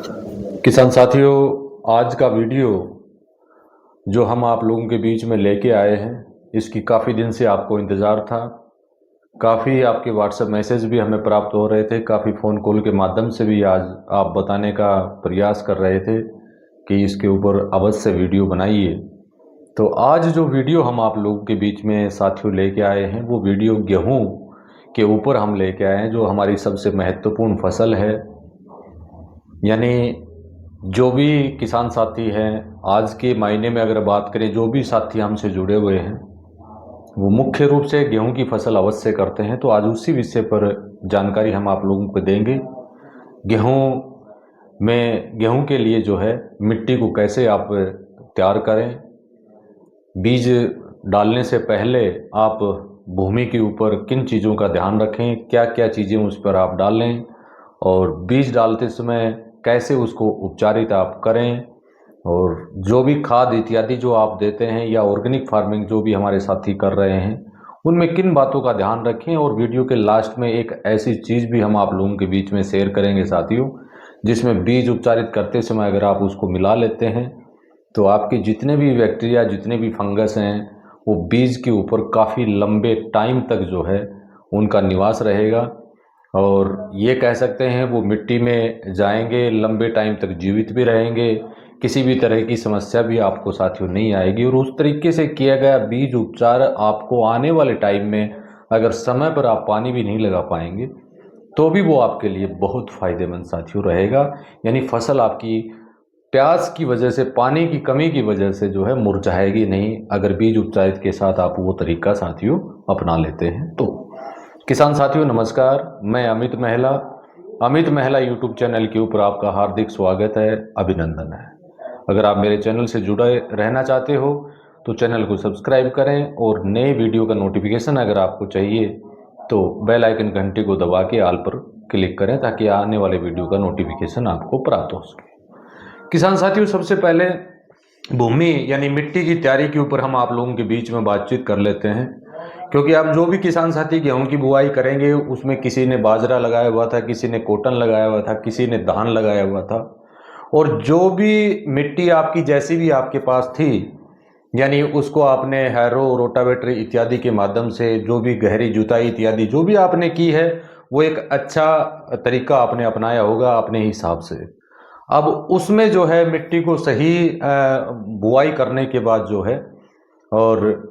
किसान साथियों, आज का वीडियो जो हम आप लोगों के बीच में लेके आए हैं, इसकी काफ़ी दिन से आपको इंतज़ार था। काफ़ी आपके व्हाट्सएप मैसेज भी हमें प्राप्त हो रहे थे, काफ़ी फ़ोन कॉल के माध्यम से भी आज आप बताने का प्रयास कर रहे थे कि इसके ऊपर अवश्य वीडियो बनाइए। तो आज जो वीडियो हम आप लोगों के बीच में साथियों लेके आए हैं, वो वीडियो गेहूँ के ऊपर हम लेके आए हैं, जो हमारी सबसे महत्वपूर्ण फसल है। यानी जो भी किसान साथी हैं, आज के मायने में अगर बात करें, जो भी साथी हमसे जुड़े हुए हैं, वो मुख्य रूप से गेहूं की फसल अवश्य करते हैं। तो आज उसी विषय पर जानकारी हम आप लोगों को देंगे। गेहूं के लिए जो है मिट्टी को कैसे आप तैयार करें, बीज डालने से पहले आप भूमि के ऊपर किन चीज़ों का ध्यान रखें, क्या क्या चीज़ें उस पर आप डालें, और बीज डालते समय कैसे उसको उपचारित आप करें, और जो भी खाद इत्यादि जो आप देते हैं या ऑर्गेनिक फार्मिंग जो भी हमारे साथी कर रहे हैं, उनमें किन बातों का ध्यान रखें। और वीडियो के लास्ट में एक ऐसी चीज़ भी हम आप लोगों के बीच में शेयर करेंगे साथियों, जिसमें बीज उपचारित करते समय अगर आप उसको मिला लेते हैं तो आपके जितने भी बैक्टीरिया, जितने भी फंगस हैं, वो बीज के ऊपर काफ़ी लंबे टाइम तक जो है उनका निवास रहेगा, और ये कह सकते हैं वो मिट्टी में जाएंगे, लंबे टाइम तक जीवित भी रहेंगे, किसी भी तरह की समस्या भी आपको साथियों नहीं आएगी। और उस तरीके से किया गया बीज उपचार आपको आने वाले टाइम में, अगर समय पर आप पानी भी नहीं लगा पाएंगे, तो भी वो आपके लिए बहुत फ़ायदेमंद साथियों रहेगा। यानी फसल आपकी प्यास की वजह से, पानी की कमी की वजह से जो है मुरझाएगी नहीं, अगर बीज उपचारित के साथ आप वो तरीका साथियों अपना लेते हैं तो। किसान साथियों नमस्कार, मैं अमित महिला यूट्यूब चैनल के ऊपर आपका हार्दिक स्वागत है, अभिनंदन है। अगर आप मेरे चैनल से जुड़े रहना चाहते हो तो चैनल को सब्सक्राइब करें, और नए वीडियो का नोटिफिकेशन अगर आपको चाहिए तो बेल आइकन घंटी को दबा के ऑल पर क्लिक करें, ताकि आने वाले वीडियो का नोटिफिकेशन आपको प्राप्त हो सके। किसान साथियों, सबसे पहले भूमि यानी मिट्टी की तैयारी के ऊपर हम आप लोगों के बीच में बातचीत कर लेते हैं, क्योंकि आप जो भी किसान साथी गेहूं की बुआई करेंगे, उसमें किसी ने बाजरा लगाया हुआ था, किसी ने कॉटन लगाया हुआ था, किसी ने धान लगाया हुआ था, और जो भी मिट्टी आपकी जैसी भी आपके पास थी, यानी उसको आपने हैरो, रोटावेटर इत्यादि के माध्यम से जो भी गहरी जुताई इत्यादि जो भी आपने की है, वो एक अच्छा तरीका आपने अपनाया होगा अपने हिसाब से। अब उसमें जो है मिट्टी को सही बुआई करने के बाद जो है, और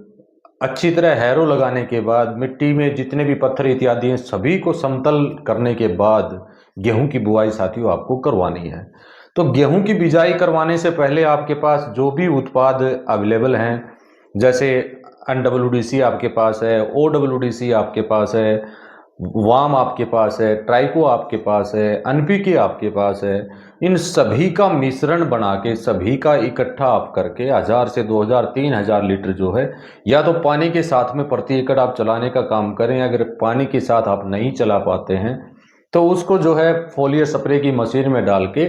अच्छी तरह हैरो लगाने के बाद, मिट्टी में जितने भी पत्थर इत्यादि हैं सभी को समतल करने के बाद गेहूं की बुआई साथियों आपको करवानी है। तो गेहूं की बिजाई करवाने से पहले आपके पास जो भी उत्पाद अवेलेबल हैं, जैसे NWDC आपके पास है, OWDC आपके पास है, वाम आपके पास है, ट्राइको आपके पास है, NPK आपके पास है, इन सभी का मिश्रण बना के, सभी का इकट्ठा आप करके 1000 से 2000 3000 लीटर जो है, या तो पानी के साथ में प्रति एकड़ आप चलाने का काम करें। अगर पानी के साथ आप नहीं चला पाते हैं तो उसको जो है फोलियर स्प्रे की मशीन में डाल के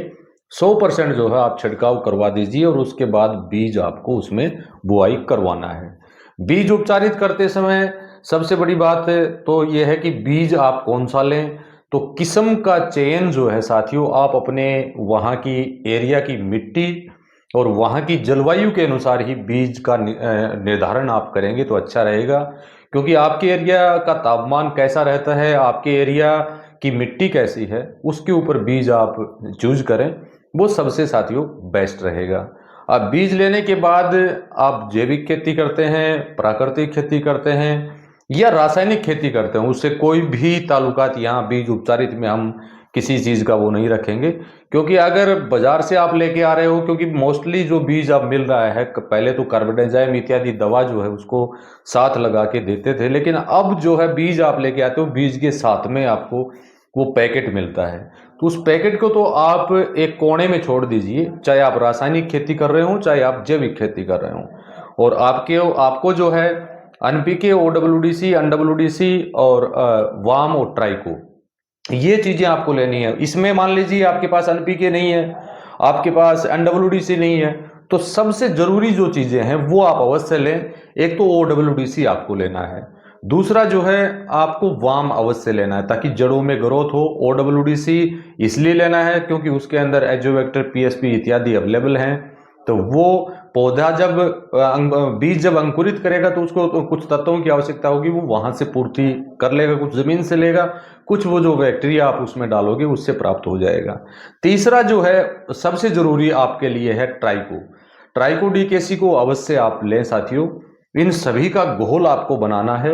100% जो है आप छिड़काव करवा दीजिए, और उसके बाद बीज आपको उसमें बुआई करवाना है। बीज उपचारित करते समय सबसे बड़ी बात तो यह है कि बीज आप कौन सा लें। तो किस्म का चयन जो है साथियों, आप अपने वहाँ की एरिया की मिट्टी और वहाँ की जलवायु के अनुसार ही बीज का निर्धारण आप करेंगे तो अच्छा रहेगा। क्योंकि आपके एरिया का तापमान कैसा रहता है, आपके एरिया की मिट्टी कैसी है, उसके ऊपर बीज आप चूज करें, वो सबसे साथियों बेस्ट रहेगा। अब बीज लेने के बाद आप जैविक खेती करते हैं, प्राकृतिक खेती करते हैं, या रासायनिक खेती करते हैं, उससे कोई भी ताल्लुकात यहाँ बीज उपचारित में हम किसी चीज़ का वो नहीं रखेंगे। क्योंकि अगर बाजार से आप लेके आ रहे हो, क्योंकि मोस्टली जो बीज अब मिल रहा है, पहले तो कार्बोडाइजाइम इत्यादि दवा जो है उसको साथ लगा के देते थे, लेकिन अब जो है बीज आप लेके आते हो, बीज के साथ में आपको वो पैकेट मिलता है। तो उस पैकेट को तो आप एक कोने में छोड़ दीजिए, चाहे आप रासायनिक खेती कर रहे हो, चाहे आप जैविक खेती कर रहे हो। और आपको जो है NPK, OWDC, NWDC और वाम और ट्राइको, ये चीजें आपको लेनी है। इसमें मान लीजिए आपके पास NPK नहीं है, आपके पास NWDC नहीं है, तो सबसे जरूरी जो चीजें हैं वो आप अवश्य लें। एक तो OWDC आपको लेना है, दूसरा जो है आपको वाम अवश्य लेना है ताकि जड़ों में ग्रोथ हो। OWDC इसलिए लेना है क्योंकि उसके अंदर एजोवेक्टर, PSP इत्यादि अवेलेबल हैं। तो वो पौधा जब बीज जब अंकुरित करेगा तो उसको तो कुछ तत्वों की आवश्यकता होगी, वो वहां से पूर्ति कर लेगा, कुछ जमीन से लेगा, कुछ वो जो बैक्टीरिया आप उसमें डालोगे उससे प्राप्त हो जाएगा। तीसरा जो है सबसे जरूरी आपके लिए है ट्राइको DKC को अवश्य आप लें साथियों। इन सभी का घोल आपको बनाना है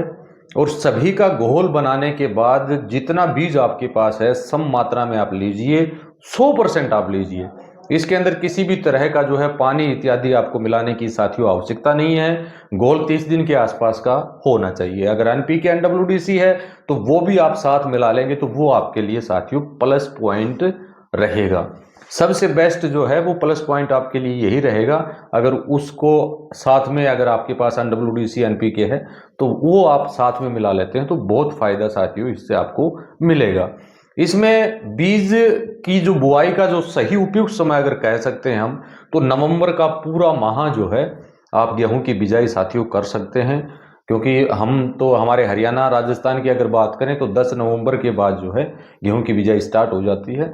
और सभी का घोल बनाने के बाद जितना बीज आपके पास है सम मात्रा में आप लीजिए, 100% आप लीजिए। इसके अंदर किसी भी तरह का जो है पानी इत्यादि आपको मिलाने की साथियों आवश्यकता नहीं है। घोल 30 दिन के आसपास का होना चाहिए। अगर NPK NWDC है तो वो भी आप साथ मिला लेंगे तो वो आपके लिए साथियों प्लस पॉइंट रहेगा। सबसे बेस्ट जो है वो प्लस पॉइंट आपके लिए यही रहेगा। अगर उसको साथ में अगर आपके पास NWDC NPK है तो वो आप साथ में मिला लेते हैं तो बहुत फायदा साथियों इससे आपको मिलेगा। इसमें बीज की जो बुआई का जो सही उपयुक्त समय अगर कह सकते हैं हम, तो नवंबर का पूरा माह जो है आप गेहूं की बिजाई साथियों कर सकते हैं। क्योंकि हम तो हमारे हरियाणा राजस्थान की अगर बात करें तो 10 नवंबर के बाद जो है गेहूं की बिजाई स्टार्ट हो जाती है,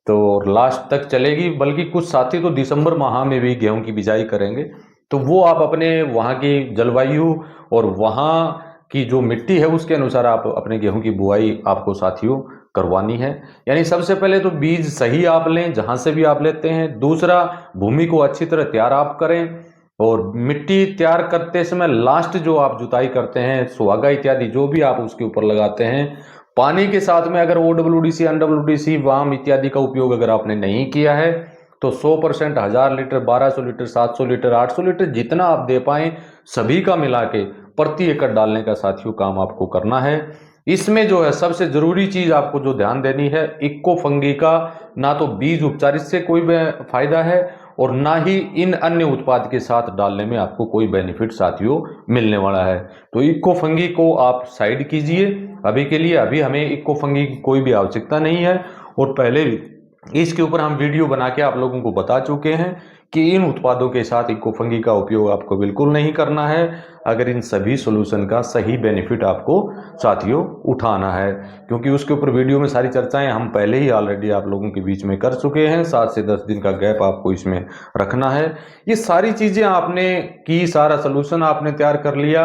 तो लास्ट तक चलेगी। बल्कि कुछ साथी तो दिसंबर माह में भी गेहूं की बिजाई करेंगे। तो वो आप अपने वहाँ की जलवायु और वहाँ की जो मिट्टी है उसके अनुसार आप अपने गेहूं की बुआई आपको साथियों करवानी है। यानी सबसे पहले तो बीज सही आप लें जहां से भी आप लेते हैं। दूसरा, भूमि को अच्छी तरह तैयार आप करें और मिट्टी तैयार करते समय लास्ट जो आप जुताई करते हैं, सुहागा इत्यादि जो भी आप उसके ऊपर लगाते हैं, पानी के साथ में अगर OWDC NWDC वाम इत्यादि का उपयोग अगर आपने नहीं किया है तो 100%, 1000 लीटर, 1200 लीटर, 700 लीटर, 800 लीटर जितना आप दे पाएं सभी का मिला के प्रति एकड़ डालने का साथियों काम आपको करना है। इसमें जो है सबसे जरूरी चीज आपको जो ध्यान देनी है, इक्को फंगी का ना तो बीज उपचारित से कोई फायदा है और ना ही इन अन्य उत्पाद के साथ डालने में आपको कोई बेनिफिट साथियों मिलने वाला है। तो इक्को फंगी को आप साइड कीजिए अभी के लिए। अभी हमें इक्को फंगी की कोई भी आवश्यकता नहीं है और पहले इसके ऊपर हम वीडियो बना के आप लोगों को बता चुके हैं कि इन उत्पादों के साथ इक्को फंगी का उपयोग आपको बिल्कुल नहीं करना है अगर इन सभी सॉल्यूशन का सही बेनिफिट आपको साथियों उठाना है। क्योंकि उसके ऊपर वीडियो में सारी चर्चाएं हम पहले ही ऑलरेडी आप लोगों के बीच में कर चुके हैं। 7 से 10 दिन का गैप आपको इसमें रखना है। ये सारी चीजें आपने की, सारा सॉल्यूशन आपने तैयार कर लिया।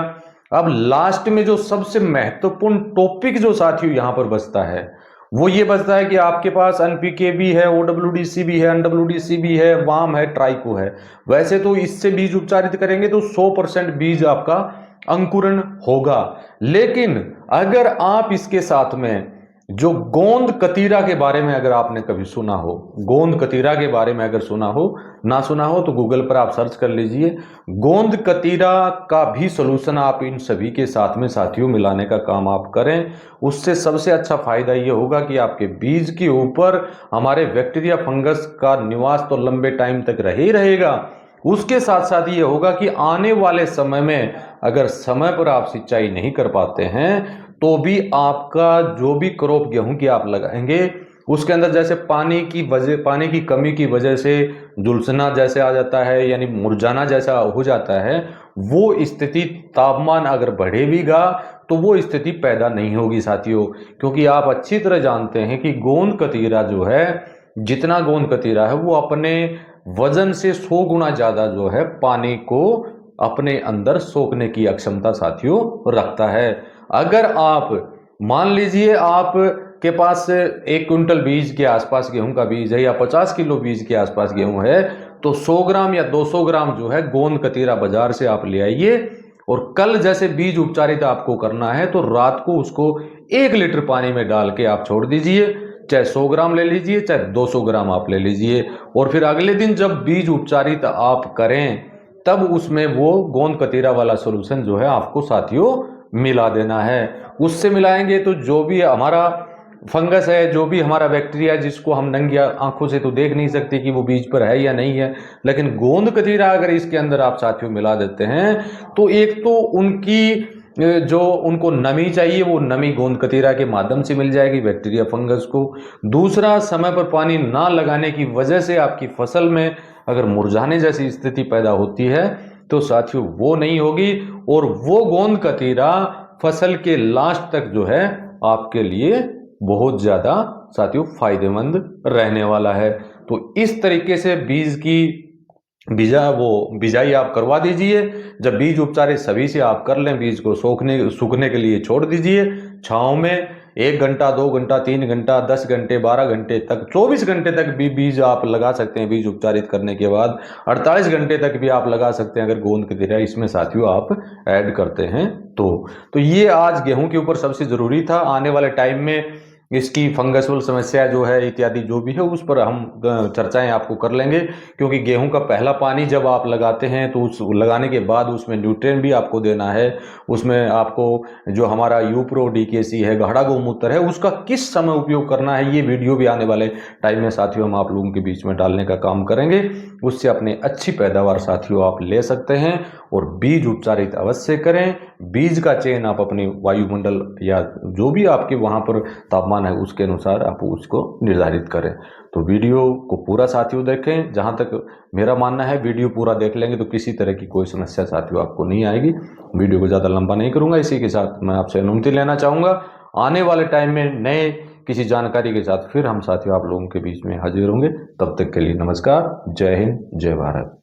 अब लास्ट में जो सबसे महत्वपूर्ण टॉपिक जो साथियों यहां पर बचता है वो ये बचता है कि आपके पास NPK भी है, OWDC भी है, NWDC भी है, वाम है, ट्राइको है। वैसे तो इससे बीज उपचारित करेंगे तो 100% बीज आपका अंकुरण होगा। लेकिन अगर आप इसके साथ में जो गोंद कतीरा के बारे में अगर आपने कभी सुना हो, गोंद कतीरा के बारे में अगर सुना हो, ना सुना हो तो गूगल पर आप सर्च कर लीजिए। गोंद कतीरा का भी सॉल्यूशन आप इन सभी के साथ में साथियों मिलाने का काम आप करें। उससे सबसे अच्छा फायदा ये होगा कि आपके बीज के ऊपर हमारे बैक्टीरिया फंगस का निवास तो लंबे टाइम तक रह ही रहेगा। उसके साथ साथ ये होगा कि आने वाले समय में अगर समय पर आप सिंचाई नहीं कर पाते हैं तो भी आपका जो भी क्रॉप गेहूं की आप लगाएंगे उसके अंदर जैसे पानी की कमी की वजह से झुलसना जैसे आ जाता है, यानी मुरझाना जैसा हो जाता है, वो स्थिति तापमान अगर बढ़ेगा तो वो स्थिति पैदा नहीं होगी साथियों। क्योंकि आप अच्छी तरह जानते हैं कि गोंद कतीरा जो है, जितना गोंद कतीरा है वो अपने वजन से 100 गुना ज्यादा जो है पानी को अपने अंदर सोखने की अक्षमता साथियों रखता है। अगर आप मान लीजिए आप के पास 1 क्विंटल बीज के आसपास गेहूं का बीज है या 50 किलो बीज के आसपास गेहूं है तो 100 ग्राम या 200 ग्राम जो है गोंद कतीरा बाजार से आप ले आइए और कल जैसे बीज उपचारित आपको करना है तो रात को उसको 1 लीटर पानी में डाल के आप छोड़ दीजिए। चाहे 100 ग्राम ले लीजिए, चाहे 200 ग्राम आप ले लीजिए और फिर अगले दिन जब बीज उपचारित आप करें तब उसमें वो गोंद कतीरा वाला सॉल्यूशन जो है आपको साथियों मिला देना है। उससे मिलाएंगे तो जो भी हमारा फंगस है, जो भी हमारा बैक्टीरिया है, जिसको हम नंगी आंखों से तो देख नहीं सकते कि वो बीज पर है या नहीं है, लेकिन गोंद कतीरा अगर इसके अंदर आप साथियों मिला देते हैं तो एक तो उनकी जो उनको नमी चाहिए वो नमी गोंद कतीरा के माध्यम से मिल जाएगी बैक्टीरिया फंगस को। दूसरा, समय पर पानी ना लगाने की वजह से आपकी फसल में अगर मुरझाने जैसी स्थिति पैदा होती है तो साथियों वो नहीं होगी और वो गोंद कतीरा फसल के लास्ट तक जो है आपके लिए बहुत ज़्यादा साथियों फायदेमंद रहने वाला है। तो इस तरीके से बीज की बिजाई आप करवा दीजिए। जब बीज उपचारित सभी से आप कर लें, बीज को सूखने के लिए छोड़ दीजिए छांव में। 1 घंटा, 2 घंटा, 3 घंटा, 10 घंटे, 12 घंटे तक, 24 घंटे तक भी बीज आप लगा सकते हैं। बीज उपचारित करने के बाद 48 घंटे तक भी आप लगा सकते हैं, अगर गोंद की तरह इसमें साथियों आप ऐड करते हैं तो ये आज गेहूं के ऊपर सबसे जरूरी था। आने वाले टाइम में इसकी फंगसुअल समस्या जो है इत्यादि जो भी है उस पर हम चर्चाएं आपको कर लेंगे, क्योंकि गेहूं का पहला पानी जब आप लगाते हैं तो उस लगाने के बाद उसमें न्यूट्रिएंट भी आपको देना है। उसमें आपको जो हमारा यूप्रो डीकेसी है, गाढ़ा गौमूत्र है, उसका किस समय उपयोग करना है, ये वीडियो भी आने वाले टाइम में साथियों हम आप लोगों के बीच में डालने का काम करेंगे। उससे अपने अच्छी पैदावार साथियों आप ले सकते हैं। और बीज उपचारित अवश्य करें। बीज का चयन आप अपने वायुमंडल या जो भी आपके वहां पर तापमान है उसके अनुसार आप उसको निर्धारित करें। तो वीडियो को पूरा साथियों देखें। जहां तक मेरा मानना है वीडियो पूरा देख लेंगे तो किसी तरह की कोई समस्या साथियों आपको नहीं आएगी। वीडियो को ज़्यादा लंबा नहीं करूंगा। इसी के साथ मैं आपसे अनुमति लेना चाहूँगा। आने वाले टाइम में नए किसी जानकारी के साथ फिर हम साथियों आप लोगों के बीच में हाजिर होंगे। तब तक के लिए नमस्कार। जय हिंद, जय भारत।